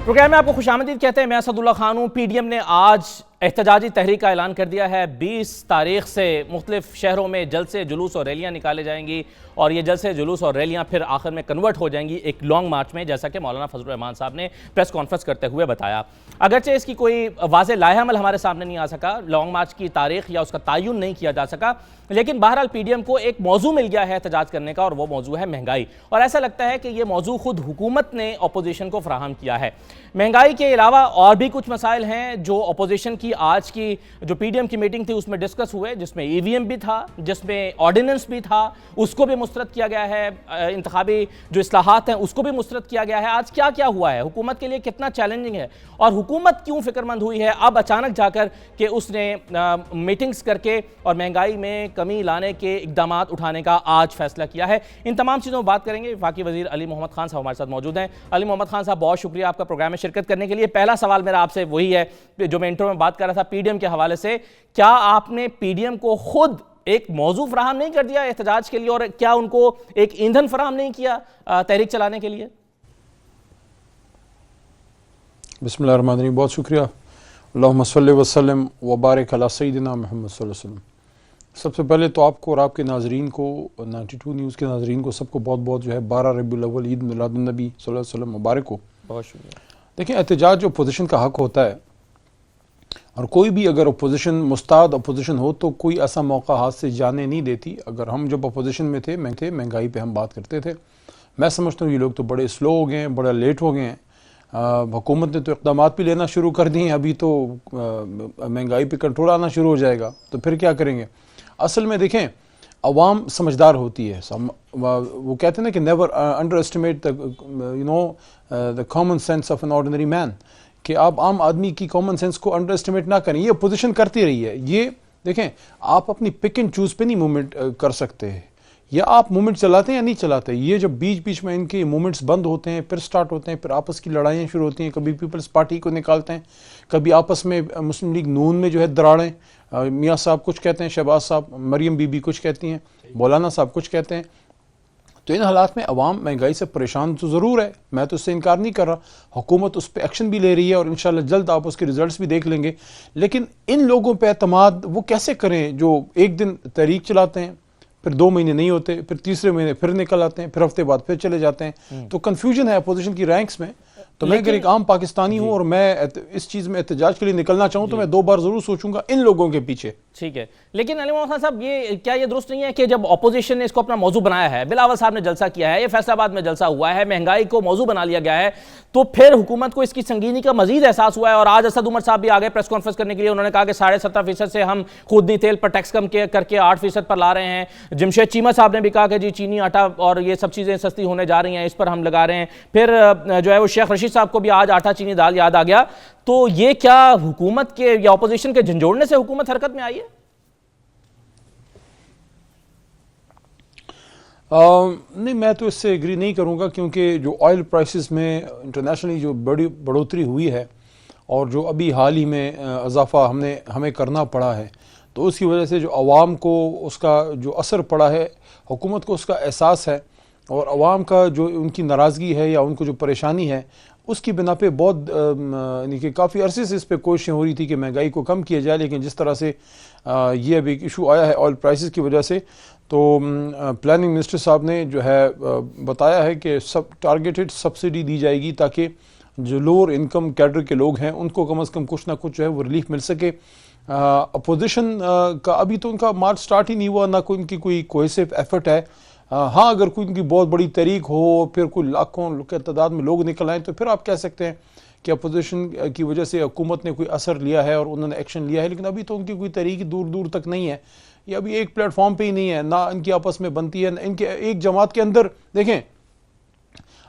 Programme में आपको खुशामदीद कहते हैं। मैं असदुल्ला खान हूँ। पीडीएम ने आज एहतजाजी तहरीक का ऐलान कर दिया है। 20 तारीख से मुख्तलिफ शहरों में जलसे जुलूस और रैलियाँ निकाले जाएंगी और ये जलसे जुलूस और रैलियाँ फिर आखिर में कन्वर्ट हो जाएंगी एक लॉन्ग मार्च में, जैसा कि मौलाना फजलुर रहमान साहब ने प्रेस कॉन्फ्रेंस करते हुए बताया। अगरचे इसकी कोई वाज़े लाहेअमल हमारे सामने नहीं आ सका, लॉन्ग मार्च की तारीख या उसका तयन नहीं किया जा सका, लेकिन बहरहाल पीडीएम को एक मौजू मिल गया है एहतजाज करने का और वो मौजू है महंगाई। और ऐसा लगता है कि ये मौजू खुद हुकूमत ने अपोजिशन को फराहम किया है। महंगाई के अलावा और भी कुछ मसाइल हैं जो अपोजिशन की आज की जो पीडीएम की मीटिंग थी उसमें डिस्कस हुए, जिसमें ईवीएम भी था, जिसमें ऑर्डिनेंस भी था, उसको भी मुस्तरद किया गया है। इंतखाबी जो इस्लाहात हैं उसको भी मुस्तरद किया गया है। आज क्या क्या हुआ है, हुकूमत के लिए कितना चैलेंजिंग है और हुकूमत क्यों फिक्रमंद हुई है अब अचानक जाकर कि उसने मीटिंग्स करके और महंगाई में कमी लाने के इकदाम उठाने का आज फैसला किया है। इन तमाम चीज़ों में बात करेंगे। वफाकी वजीर अली मोहम्मद खान साहब हमारे साथ मौजूद हैं। अली मोहम्मद खान साहब, बहुत शुक्रिया आपका प्रोग्राम में शिरकत करने के लिए। पहला सवाल मेरा आपसे वही है जो मैं इंट्रो में बात कर रहा था पीडीएम के हवाले से, क्या आपने पीडीएम को खुद एक मौजू फराहम नहीं कर दिया एहतजाज के लिए और क्या उनको एक ईंधन फराहम नहीं किया तहरीक चलाने के लिए? बिस्मिल्लाहिर्रहमानिर्रहीम, बहुत शुक्रिया। अल्लाहुम्मा सल्लि व सल्लिम व बारिक अला सय्यिदिना मुहम्मद सल्लल्लाहु अलैहि वसल्लम। सबसे पहले तो आपको और आपके नाजरीन को, 92 न्यूज़ के नाजरीन को, सबको बहुत बहुत जो है 12 रबीउल अव्वल ईद मिलादुन्नबी सल्लल्लाहु अलैहि वसल्लम मुबारक हो। बहुत शुक्रिया। देखिए, एहतजाज जो अपोजिशन का हक होता है और कोई भी अगर अपोजिशन मुस्ताद अपोजिशन हो तो कोई ऐसा मौका हाथ से जाने नहीं देती। अगर हम जब अपोजिशन में थे महंगाई पे हम बात करते थे। मैं समझता हूँ ये लोग तो बड़े स्लो हो गए हैं, बड़ा लेट हो गए हैं। हुकूमत ने तो इक़दामात भी लेना शुरू कर दिए हैं, अभी तो महंगाई पे कंट्रोल आना शुरू हो जाएगा तो फिर क्या करेंगे। असल में देखें, अवाम समझदार होती है। वो कहते हैं ना कि never under estimate the common sense of an ordinary man, कि आप आम आदमी की कॉमन सेंस को अंडर एस्टिमेट ना करें। ये अपोजिशन करती रही है। ये देखें, आप अपनी पिक एंड चूज पे नहीं मूवमेंट कर सकते हैं, या आप मूवमेंट चलाते हैं या नहीं चलाते। ये जब बीच बीच में इनके मूवमेंट्स बंद होते हैं, फिर स्टार्ट होते हैं, फिर आपस की लड़ाइयाँ शुरू होती हैं। कभी पीपल्स पार्टी को निकालते हैं, कभी आपस में मुस्लिम लीग नून में जो है दराड़ें। मियाँ साहब कुछ कहते हैं, शहबाज साहब, मरियम बीबी कुछ कहती हैं, मौलाना साहब कुछ कहते हैं। तो इन हालात में अवाम महंगाई से परेशान तो ज़रूर है, मैं तो उससे इनकार नहीं कर रहा। हुकूमत उस पर एक्शन भी ले रही है और इंशाल्लाह जल्द आप उसके रिजल्ट्स भी देख लेंगे। लेकिन इन लोगों पे एतमाद वो कैसे करें जो एक दिन तहरीक चलाते हैं, फिर 2 महीने नहीं होते, फिर तीसरे महीने फिर निकल आते हैं, फिर हफ्ते बाद फिर चले जाते हैं। तो कन्फ्यूजन है अपोजिशन की रैंक्स में। तो मैं अगर एक आम पाकिस्तानी हूँ और मैं इस चीज़ में एहतजाज के लिए निकलना चाहूँ तो मैं 2 बार ज़रूर सोचूंगा इन लोगों के पीछे। ठीक है, लेकिन अली मोहम्मद साहब, ये क्या ये दुरुस्त नहीं है कि जब अपोजिशन ने इसको अपना मौजू बनाया है, बिलावल साहब ने जलसा किया है, ये फैसलाबाद में जलसा हुआ है, महंगाई को मौजू बना लिया गया है, तो फिर हुकूमत को इसकी संगीनी का मजीद एहसास हुआ है। और आज असद उमर साहब भी आ गए प्रेस कॉन्फ्रेंस करने के लिए। उन्होंने कहा कि 17.5% से हम खुदनी तेल पर टैक्स कम करके 8% पर ला रहे हैं। जमशेद चीमा साहब ने भी कहा कि जी चीनी, आटा और ये सब चीज़ें सस्ती होने जा रही हैं, इस पर हम लगा रहे हैं। फिर जो है वो शेख रशीद साहब को भी आज आटा चीनी दाल याद आ गया। तो ये क्या हुकूमत के या अपोजिशन के झंझोड़ने से हुकूमत हरकत में आई है? नहीं, मैं तो इससे एग्री नहीं करूंगा, क्योंकि जो ऑयल प्राइसेस में इंटरनेशनली जो बड़ी बढ़ोतरी हुई है और जो अभी हाल ही में इजाफा हमें करना पड़ा है, तो उसकी वजह से जो अवाम को उसका जो असर पड़ा है, हुकूमत को उसका एहसास है और अवाम का जो उनकी नाराज़गी है या उनको जो परेशानी है उसकी बिना पे बहुत यानी कि काफ़ी अरसे से इस पर कोशिशें हो रही थी कि महंगाई को कम किया जाए। लेकिन जिस तरह से ये अभी एक इशू आया है ऑयल प्राइसेस की वजह से, तो प्लानिंग मिनिस्टर साहब ने जो है बताया है कि सब टारगेटेड सब्सिडी दी जाएगी ताकि जो लोअर इनकम कैडर के लोग हैं उनको कम अज़ कम कुछ ना कुछ जो है वो रिलीफ मिल सके। अपोजिशन का अभी तो उनका मार्च स्टार्ट ही नहीं हुआ, ना कोई उनकी कोई कोहेसिव एफर्ट है। हाँ, अगर कोई उनकी बहुत बड़ी तहरीक हो, फिर कोई लाखों के तादाद में लोग निकल आए, तो फिर आप कह सकते हैं कि अपोजिशन की वजह से हुकूमत ने कोई असर लिया है और उन्होंने एक्शन लिया है। लेकिन अभी तो उनकी कोई तहरीक दूर दूर तक नहीं है, ये अभी एक प्लेटफॉर्म पे ही नहीं है, ना इनकी आपस में बनती है, इनके एक जमात के अंदर। देखें,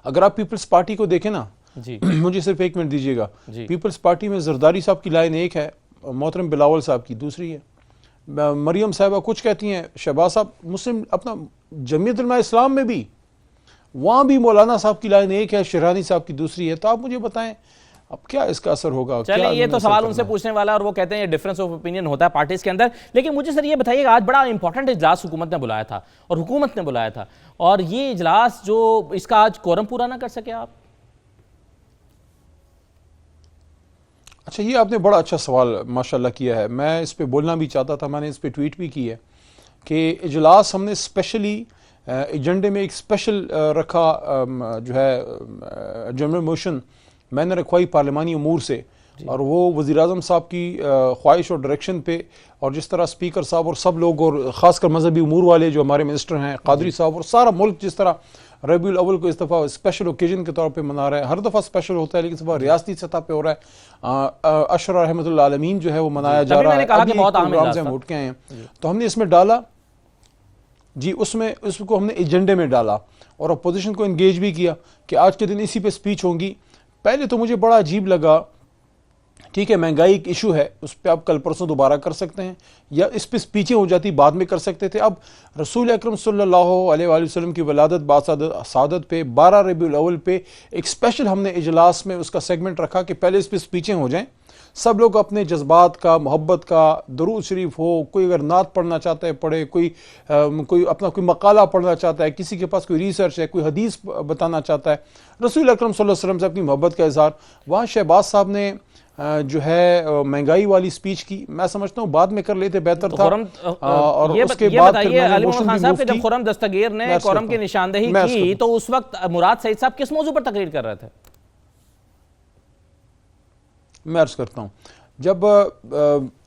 अगर आप पीपल्स पार्टी को देखें ना जी मुझे सिर्फ 1 मिनट दीजिएगा। पीपल्स पार्टी में जरदारी साहब की लाइन एक है, मोहतरम बिलावल साहब की दूसरी है, मरियम साहबा कुछ कहती हैं, शहबाज साहब मुस्लिम अपना जमीयत उलमा इस्लाम में भी, वहाँ भी मौलाना साहब की लाइन एक है, शिरानी साहब की दूसरी है। तो आप मुझे बताएं अब क्या इसका असर होगा? चलिए, ये तो सवाल उनसे पूछने वाला और वो कहते हैं डिफरेंस ऑफ ओपिनियन होता है पार्टीज के अंदर। लेकिन मुझे सर ये बताइए, आज बड़ा इंपॉर्टेंट इजलास हुकूमत ने बुलाया था और हुकूमत ने बुलाया था, और ये इजलास जो इसका आज कोरम पूरा ना कर सके आप? अच्छा, ये आपने बड़ा अच्छा सवाल माशाल्लाह किया है। मैं इस पे बोलना भी चाहता था, मैंने इस पे ट्वीट भी की है कि इजलास हमने स्पेशली एजेंडे में एक स्पेशल रखा, जो है जनरल मोशन मैंने रखवाई पार्लिमानी अमूर से, और वो वज़ीर-ए-आज़म साहब की ख्वाहिश और डायरेक्शन पे, और जिस तरह स्पीकर साहब और सब लोग और ख़ासकर मजहबी उमूर वाले जो हमारे मिनिस्टर हैं कादरी साहब और सारा मुल्क जिस तरह रबीउल अव्वल को इस दफ़ा स्पेशल ओकेजन के तौर पे मना रहा है। हर दफ़ा स्पेशल होता है लेकिन इस दफ़ा रियासती सतह पे हो रहा है। अशरा रहमतुल्लाह अलमीन जो है वो मनाया जा रहा है। अभी प्रोग्राम से हम उठ के आए हैं तो हमने इसमें डाला जी, उसमें उसको हमने एजेंडे में डाला और अपोजिशन को इंगेज भी किया कि आज के दिन इसी पे स्पीच होंगी। पहले तो मुझे बड़ा अजीब लगा, ठीक है महंगाई एक इशू है, उस पर आप कल परसों दोबारा कर सकते हैं या इस पे स्पीचें हो जाती बाद में कर सकते थे। अब रसूल अकरम सल्लल्लाहु अलैहि वसल्लम की वलादत बासादत पे 12 रबीउल अव्वल पे एक स्पेशल हमने इजलास में उसका सेगमेंट रखा कि पहले इस पे स्पीचें हो जाएं, सब लोग अपने जज्बात का, मोहब्बत का, दरूद शरीफ हो, कोई अगर नात पढ़ना चाहता है पढ़े, कोई अपना कोई मकाला पढ़ना चाहता है, किसी के पास कोई रिसर्च है, कोई हदीस बताना चाहता है, रसूल अकरम सल्लल्लाहु अलैहि वसल्लम से अपनी मोहब्बत का इजहार। वहाँ शहबाज साहब ने जो है महंगाई वाली स्पीच की, मैं समझता हूँ बाद में कर लेते बेहतर था। और उसके बाद जब खुर्रम दस्तगीर ने कोरम की निशानदेही की तो उस वक्त मुराद सईद साहब किस मौजू पर तकरीर कर रहे थे? मैं अर्ज करता हूँ, जब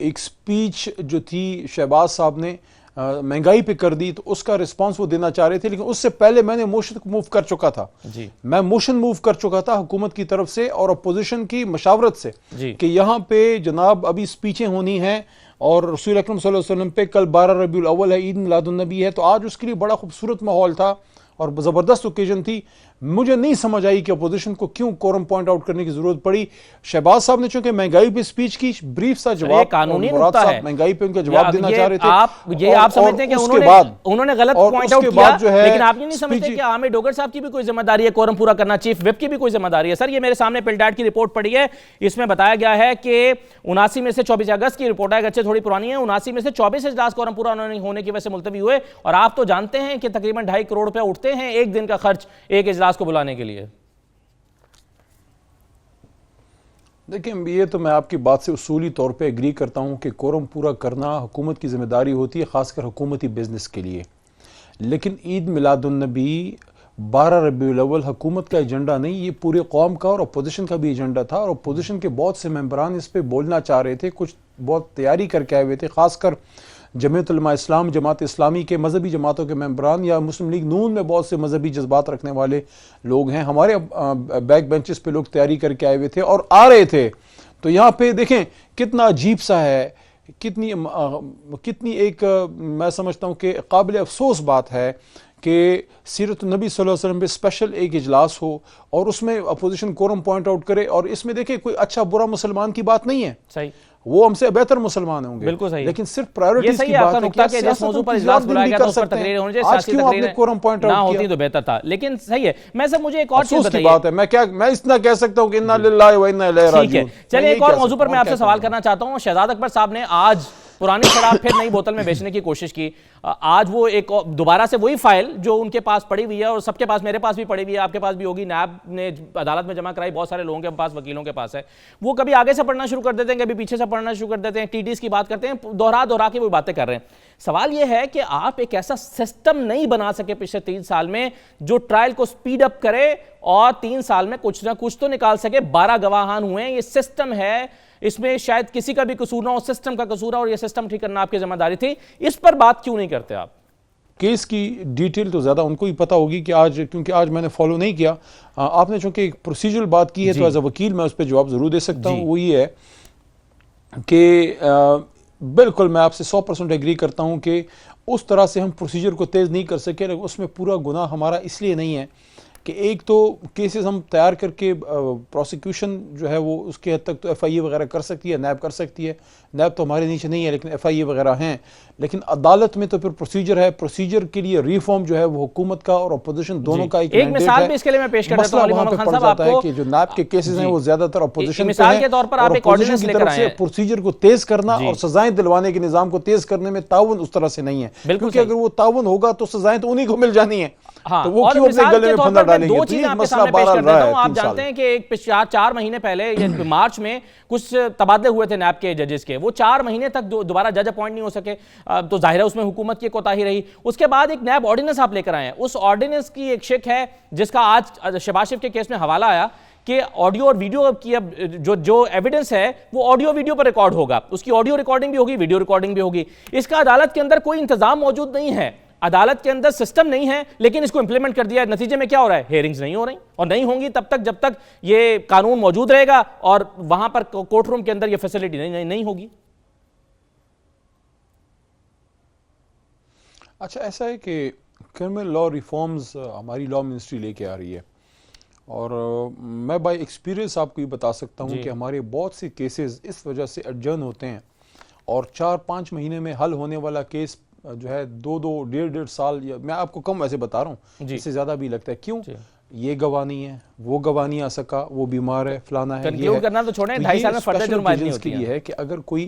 एक स्पीच जो थी शहबाज साहब ने महंगाई पे कर दी तो उसका रिस्पांस वो देना चाह रहे थे, लेकिन उससे पहले मैंने मोशन मूव कर चुका था जी। मैं मोशन मूव कर चुका था हुकूमत की तरफ से और अपोजिशन की मशावरत से कि यहाँ पे जनाब अभी स्पीचें होनी हैं और रसूल अकरम सल्लल्लाहु अलैहि वसल्लम पे कल 12 रबीउल अव्वल है, ईद मिलादुन नबी है, तो आज उसके लिए बड़ा खूबसूरत माहौल था और ज़बरदस्त ओकेजन थी। मुझे नहीं समझ आई कि अपोजिशन को क्यों कोरम पॉइंट आउट करने की जरूरत पड़ी। शहबाज साहब ने चूंकि महंगाई पे स्पीच की, ब्रीफ सा जवाब, कानूनी नुक्ता है, महंगाई पे उनका जवाब देना चाह रहे थे। आप समझते हैं कि उन्होंने गलत पॉइंट आउट किया, लेकिन आप ये नहीं समझते कि आमिर डोगर साहब की भी कोई जिम्मेदारी है कोरम पूरा करना, चीफ विप की भी कोई जिम्मेदारी है? सर ये मेरे सामने पिलडाट की रिपोर्ट पड़ी है, इसमें बताया गया है कि 79 में से 24 अगस्त की रिपोर्ट है, अच्छे थोड़ी पुरानी है, 79 में से 24 इजलास कोरम पूरा होने की वजह से मुलतवी हुए, और आप तो जानते हैं कि तकरीबन 2.5 करोड़ रुपए उठते हैं एक दिन का खर्च एक इजलास को बुलाने के लिए। देखिए, ये तो मैं आपकी बात से उसूली तौर पे एग्री करता हूँ कि कोरम पूरा करना हुकूमत की जिम्मेदारी होती है, ख़ासकर हुकूमती बिजनेस के लिए। लेकिन ईद मिलादुन नबी 12 रबीउल अव्वल हुकूमत का एजेंडा नहीं, ये पूरे कौम का और अपोजिशन का भी एजेंडा था, और अपोजिशन के बहुत से मेंबरान इस पर बोलना चाह रहे थे, कुछ बहुत तैयारी करके आए हुए थे, खासकर जमीयत उलमा इस्लाम, जमात इस्लामी के मजहबी जमातों के मेंबरान या मुस्लिम लीग नून में बहुत से मजहबी जज्बात रखने वाले लोग हैं। हमारे बैक बेंचेस पे लोग तैयारी करके आए हुए थे और आ रहे थे। तो यहाँ पे देखें कितना अजीब सा है, कितनी एक मैं समझता हूँ कि काबिल अफसोस बात है कि सीरत नबी सल्लल्लाहु अलैहि वसल्लम पे स्पेशल एक इजलास हो और उसमें अपोजिशन कोरम पॉइंट आउट करे, और इसमें देखिए कोई अच्छा बुरा मुसलमान की बात नहीं है, सही, वो हमसे बेहतर मुसलमान होंगे, बिल्कुल सही, लेकिन सिर्फ प्रायोरिटीज की बात है कि जिस मौजू पर इजलास बुलाया गया था उस पर तकरीर होनी चाहिए, आज क्यों आपने कोरम पॉइंट आउट किया? होती तो बेहतर था, लेकिन सही है। मैं सब मुझे एक और चीज बताइए, बात है, मैं इतना कह सकता हूं कि इन्ना लिल्लाहि व इन्ना इलैहि राजिऊन। चलिए एक और मौजू पर मैं आपसे सवाल करना चाहता हूं। शहजाद अकबर साहब ने आज पुरानी शराब फिर नई बोतल में बेचने की कोशिश की। आज वो एक दोबारा से वही फाइल जो उनके पास पड़ी हुई है और सबके पास, मेरे पास भी पड़ी हुई है, आपके पास भी होगी, नैब ने अदालत में जमा कराई, बहुत सारे लोगों के पास, वकीलों के पास है, वो कभी आगे से पढ़ना शुरू कर देते हैं, कभी पीछे से पढ़ना शुरू कर देते हैं, टीडीएस की बात करते हैं, दोहरा के वो बातें कर रहे हैं। सवाल यह है कि आप एक ऐसा सिस्टम नहीं बना सके पिछले 3 साल में जो ट्रायल को स्पीड अप करे और 3 साल में कुछ ना कुछ तो निकाल सके। 12 गवाहान हुए हैं, ये सिस्टम है, इसमें शायद किसी का भी कसूर ना हो, सिस्टम का कसूर है, और ये सिस्टम ठीक करना आपकी जिम्मेदारी थी। इस पर बात क्यों नहीं करते आप? केस की डिटेल तो ज्यादा उनको ही पता होगी कि आज, क्योंकि आज मैंने फॉलो नहीं किया। आपने चूंकि एक प्रोसीजरल बात की है तो एज अ वकील मैं उस पर जवाब जरूर दे सकता हूं। वो ये है कि बिल्कुल मैं आपसे 100% एग्री करता हूं कि उस तरह से हम प्रोसीजर को तेज नहीं कर सके, लेकिन उसमें पूरा गुनाह हमारा इसलिए नहीं है कि एक तो केसेस हम तैयार करके प्रोसिक्यूशन जो है वो उसके हद तक तो एफआईए वगैरह कर सकती है, नैब कर सकती है, नैब तो हमारे नीचे नहीं है लेकिन एफआईए वगैरह हैं, लेकिन अदालत में तो फिर प्रोसीजर है, प्रोसीजर के लिए रिफॉर्म जो है वो हुकूमत का और अपोजिशन दोनों का एक मिसाल भी इसके लिए मैं पेश कर देता हूं मोहम्मद खान साहब आपको कि जो नैब के केसेस हैं वो ज्यादातर अपोजिशन मिसाल के तौर पर आप एक ऑर्डिनेंस लेकर आए हैं, प्रोसीजर को तेज करना और सजाएं दिलवाने के निजाम को तेज करने में ताउन उस तरह से नहीं है, क्योंकि अगर वो ताउन होगा तो सजाएं तो उन्हीं को मिल जानी है, हाँ, तो वो और क्यों अपने मिसाल गले के में तौर फंदा पर मैं डालेंगे? दो तो चीजें ये आपके मसला सामने पेश बहरहाल कर रहा देता हूं। है आप 3 जानते साल। हैं कि एक 4 महीने पहले ये मार्च में कुछ तबादले हुए थे नैब के जजेस के, वो 4 महीने तक दोबारा जज अपॉइंट नहीं हो सके, तो जाहिर है उसमें हुकूमत की कोताही रही। उसके बाद एक नैब ऑर्डिनेंस आप लेकर आए हैं, उस ऑर्डिनेंस की एक शिक है जिसका आज शहबाज शरीफ के केस में हवाला आया कि ऑडियो और वीडियो की अब जो एविडेंस है वो ऑडियो वीडियो पर रिकॉर्ड होगा, उसकी ऑडियो रिकॉर्डिंग भी होगी, वीडियो रिकॉर्डिंग भी होगी। इसका अदालत के अंदर कोई इंतजाम मौजूद नहीं है, अदालत के अंदर सिस्टम नहीं है, लेकिन इसको इंप्लीमेंट कर दिया है। नतीजे में क्या हो रहा है? हेयरिंग्स नहीं हो रही, और नहीं होंगी तब तक जब तक ये कानून मौजूद रहेगा और वहां पर कोर्ट रूम के अंदर ये फैसिलिटी नहीं होगी। अच्छा, ऐसा है कि क्रिमिनल लॉ रिफॉर्म्स हमारी लॉ मिनिस्ट्री लेके आ रही है, और मैं बाय एक्सपीरियंस आपको ये बता सकता हूँ कि हमारे बहुत से केसेस इस वजह से एडजर्न होते हैं, और 4-5 महीने में हल होने वाला केस जो है 2-2, 1.5-1.5 साल, या मैं आपको कम वैसे बता रहा हूँ, इससे ज़्यादा भी लगता है। क्यों? ये गवाह नहीं है, वो गवाह नहीं आ सका, वो बीमार है, फलाना है, ये है। करना तो छोड़ें, 2.5 साल में फर्दर जुर्माना नहीं होती है कि अगर कोई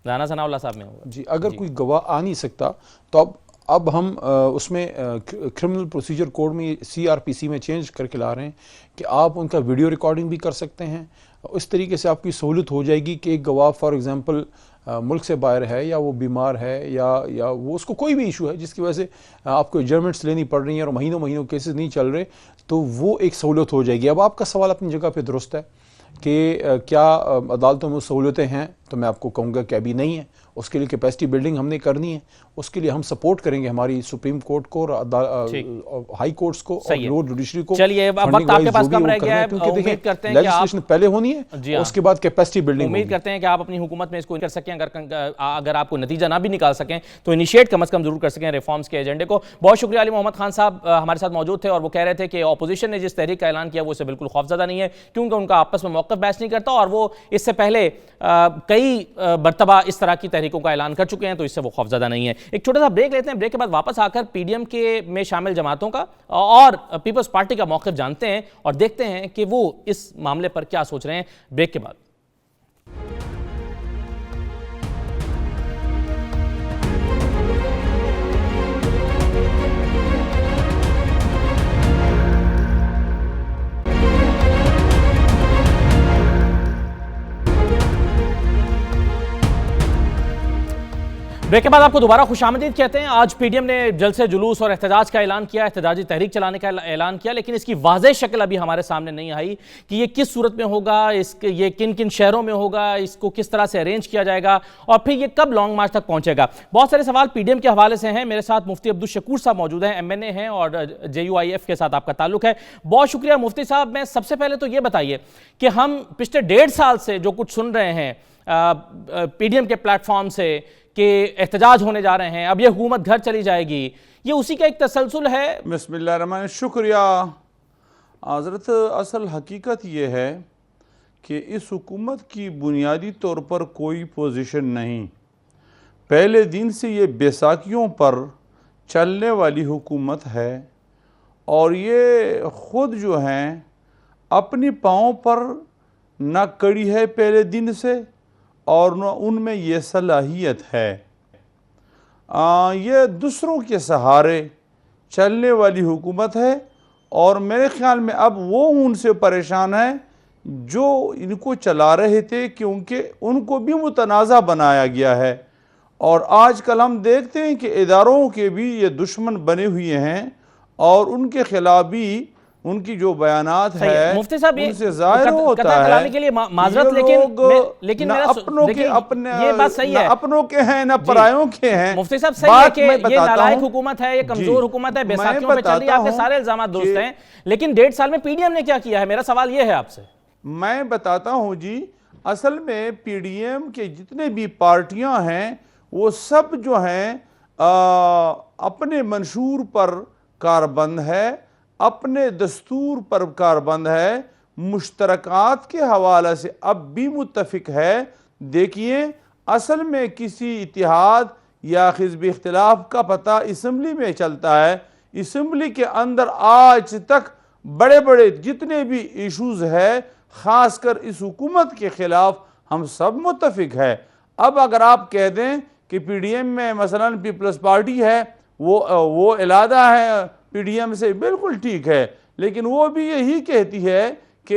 राना सनाउल्लाह साहब में होगा जी, अगर कोई गवाह आ नहीं सकता तो अब हम उसमें क्रिमिनल प्रोसीजर कोड में CRPC में चेंज करके ला रहे हैं कि आप उनका वीडियो रिकॉर्डिंग भी कर सकते हैं। इस तरीके से आपकी सहूलत हो जाएगी कि एक गवाह फॉर एग्जांपल मुल्क से बाहर है, या वो बीमार है, या वो उसको कोई भी इशू है जिसकी वजह से आपको एडजर्नमेंट्स लेनी पड़ रही हैं और महीनों महीनों केसेस नहीं चल रहे, तो वो एक सहूलत हो जाएगी। अब आपका सवाल अपनी जगह पे दुरुस्त है कि क्या अदालतों में सहूलतें हैं, तो मैं आपको कहूँगा कि अभी नहीं है। उसके लिए कैपेसिटी बिल्डिंग हमने करनी है, उसके लिए हम सपोर्ट करेंगे हमारी सुप्रीम कोर्ट को, हाई कोर्ट्स को और लोअर जुडिशरी को। चलिए, वक्त आपके पास कम रह गया है, उम्मीद करते हैं कि लेजिस्लेशन पहले होनी है, उसके बाद कैपेसिटी बिल्डिंग। उम्मीद करते हैं कि आप अपनी हुकूमत में इसको कर सकें, अगर आपको नतीजा ना भी निकाल सकें तो इनिशिएट कम से कम जरूर कर सकें रिफॉर्म्स के एजेंडे को। बहुत शुक्रिया। अली मोहम्मद खान साहब हमारे साथ मौजूद थे और वो कह रहे थे कि ऑपोजिशन ने जिस तहरीक का ऐलान किया वो इससे बिल्कुल खौफजदा नहीं है, क्योंकि उनका आपस में मौक़िफ़ बहस नहीं करता, और वो इससे पहले कई मरतबा इस तरह की तहरीकों का ऐलान कर चुके हैं, तो इससे वो खौफजदा नहीं है। एक छोटा सा ब्रेक लेते हैं, ब्रेक के बाद वापस आकर PDM के में शामिल जमातों का और पीपल्स पार्टी का मौक़िफ़ जानते हैं और देखते हैं कि वो इस मामले पर क्या सोच रहे हैं। ब्रेक के बाद ब्रेक के बाद आपको दोबारा खुशामदीद कहते हैं। आज PDM ने जलसे जुलूस और एहतजाज का ऐलान किया, एहतजाजी तहरीक चलाने का ऐलान किया, लेकिन इसकी वाज़ेह शक्ल अभी हमारे सामने नहीं आई कि ये किस सूरत में होगा, ये किन किन शहरों में होगा, इसको किस तरह से अरेंज किया जाएगा और फिर ये कब लॉन्ग मार्च तक पहुंचेगा। बहुत सारे सवाल PDM के हवाले से हैं। मेरे साथ मुफ्ती अब्दुल शकूर साहब मौजूद हैं, MNA हैं और JUIF के साथ आपका ताल्लुक है। बहुत शुक्रिया मुफ्ती साहब। मैं सबसे पहले तो ये बताइए कि हम पिछले 1.5 साल से जो कुछ सुन रहे हैं PDM के प्लेटफॉर्म से कि एहतजाज होने जा रहे हैं, अब ये हुकूमत घर चली जाएगी, ये उसी का एक तसलसल है? बिस्मिल्लाहिर्रहमानिर्रहीम, शुक्रिया हज़रत। असल हकीकत ये है कि इस हुकूमत की बुनियादी तौर पर कोई पोजीशन नहीं। पहले दिन से ये बैसाखियों पर चलने वाली हुकूमत है, और ये ख़ुद जो हैं अपनी पाँव पर न कड़ी है पहले दिन से, और न उनमें ये सलाहियत है। ये दूसरों के सहारे चलने वाली हुकूमत है, और मेरे ख़्याल में अब वो उनसे परेशान है जो इनको चला रहे थे, क्योंकि उनको भी मुतनाज़ा बनाया गया है। और आजकल हम देखते हैं कि इदारों के भी ये दुश्मन बने हुए हैं, और उनके खिलाफ भी उनकी जो बयानात है मुफ्ती साहब उनसे ज़ाहिर होता है के लिए माजरत, लेकिन अपनों के अपने ये बात सही है, अपनों के हैं ना परायों के हैं। मुफ्ती साहब सही है कि ये नालायक हुकूमत है, ये कमजोर हुकूमत है, बैसाखियों पे चल रही है, आपके सारे इल्जामात दुरुस्त हैं, लेकिन 1.5 साल में PDM ने क्या किया है? मेरा सवाल ये है आपसे। मैं बताता हूं जी, असल में PDM के जितने भी पार्टियां हैं वो सब जो हैं अपने मंशूर पर कारबंद है, अपने दस्तूर पर कारबंद है, मुश्तरकात के हवाले से अब भी मुत्तफिक है। देखिए, असल में किसी इतिहाद या हिज़्ब इख्तिलाफ का पता इसम्बली में चलता है। इसम्बली के अंदर आज तक बड़े बड़े जितने भी इशूज़ है, ख़ासकर इस हुकूमत के ख़िलाफ़ हम सब मुत्तफिक है। अब अगर आप कह दें कि PDM में मसलन पीपल्स पार्टी है, वो इलादा है पीडीएम से, बिल्कुल ठीक है, लेकिन वो भी यही कहती है कि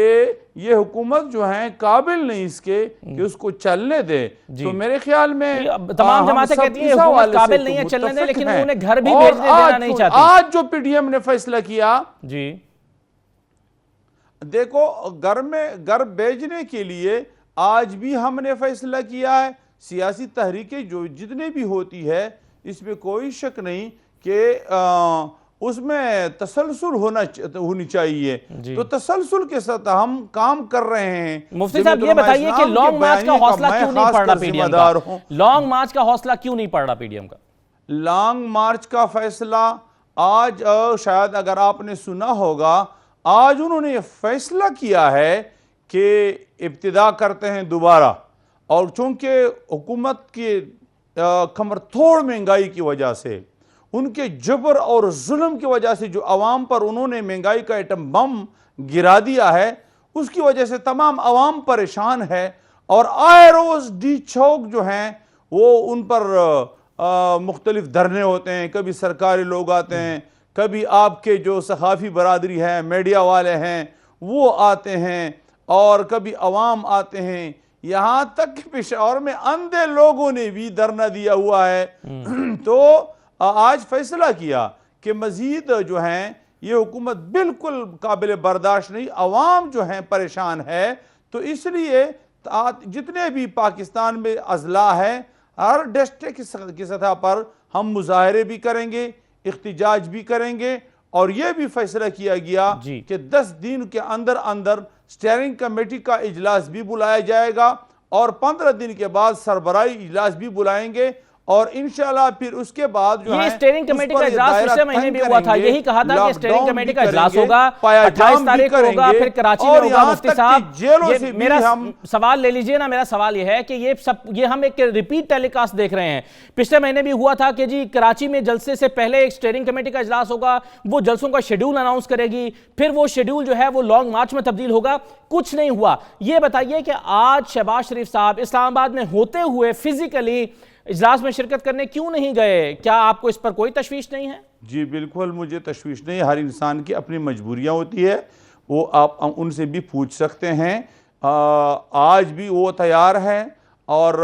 ये हुकूमत जो है काबिल नहीं इसके कि उसको चलने दे। तो मेरे ख्याल में तमाम जमातें कहती हैं हुकूमत काबिल नहीं है चलने दे, लेकिन वो उन्हें घर भी भेजने देना नहीं चाहती। आज जो पीडीएम ने फैसला किया जी, देखो, घर भेजने के लिए आज भी हमने फैसला किया है। सियासी तहरीकें जो जितने भी होती है, इसमें कोई शक नहीं कि उसमें तसलसल होनी चाहिए। तो तसलसल के साथ हम काम कर रहे हैं। मुफ्ती साहब ये बताइए कि लॉन्ग मार्च का हौसला क्यों नहीं पड़ रहा पीडीएम का? लॉन्ग मार्च का हौसला क्यों नहीं पड़ रहा पीडीएम का? लॉन्ग मार्च का फैसला आज शायद अगर आपने सुना होगा, आज उन्होंने ये फैसला किया है कि इब्तिदा करते हैं दोबारा, और चूंकि हुकूमत की कमर तोड़ महंगाई की वजह से, उनके जबर और जुल्म की वजह से जो अवाम पर उन्होंने महंगाई का एटम बम गिरा दिया है, उसकी वजह से तमाम अवाम परेशान है। और आए रोज डी चौक जो हैं वो उन पर मुख्तलिफ धरने होते हैं, कभी सरकारी लोग आते हैं, कभी आपके जो सहाफ़ी बरादरी है, मीडिया वाले हैं वो आते हैं, और कभी अवाम आते हैं। यहाँ तक कि पेशावर में अंधे लोगों ने भी धरना दिया हुआ है। तो आज फैसला किया कि मजीद जो हैं ये हुकूमत बिल्कुल काबिल बर्दाश्त नहीं, अवाम जो हैं परेशान है। तो इसलिए जितने भी पाकिस्तान में अजला है, हर डिस्ट्रिक्ट की सतह पर हम मुजाहरे भी करेंगे, इख्तिजाज भी करेंगे, और यह भी फैसला किया गया कि 10 दिन के अंदर अंदर स्टीयरिंग कमेटी का इजलास भी बुलाया जाएगा, और 15 दिन के बाद सरबराही इजलास भी बुलाएंगे, और इंशाल्लाह फिर उसके बाद जो है स्टीयरिंग कमेटी का इजलास पिछले महीने भी हुआ था। यही कहा था कि स्टीयरिंग कमेटी का इजलास होगा, 28 तारीख को होगा, फिर कराची में होगा। मुफ्ती साहब मेरा सवाल ले लीजिए ना, मेरा सवाल यह है कि ये हम एक रिपीट टेलीकास्ट देख रहे हैं। पिछले महीने भी हुआ था कि जी कराची में जलसे से पहले एक स्टीयरिंग कमेटी का इजलास होगा, वो जलसों का शेड्यूल अनाउंस करेगी, फिर वो शेड्यूल जो है वो लॉन्ग मार्च में तब्दील होगा। कुछ नहीं हुआ। ये बताइए कि आज शहबाज शरीफ साहब इस्लामाबाद में होते हुए फिजिकली इजलास में शिरकत करने क्यों नहीं गए? क्या आपको इस पर कोई तशवीश नहीं है? जी बिल्कुल, मुझे तशवीश नहीं। हर इंसान की अपनी मजबूरियां होती है, वो आप उनसे भी पूछ सकते हैं। आज भी वो तैयार है, और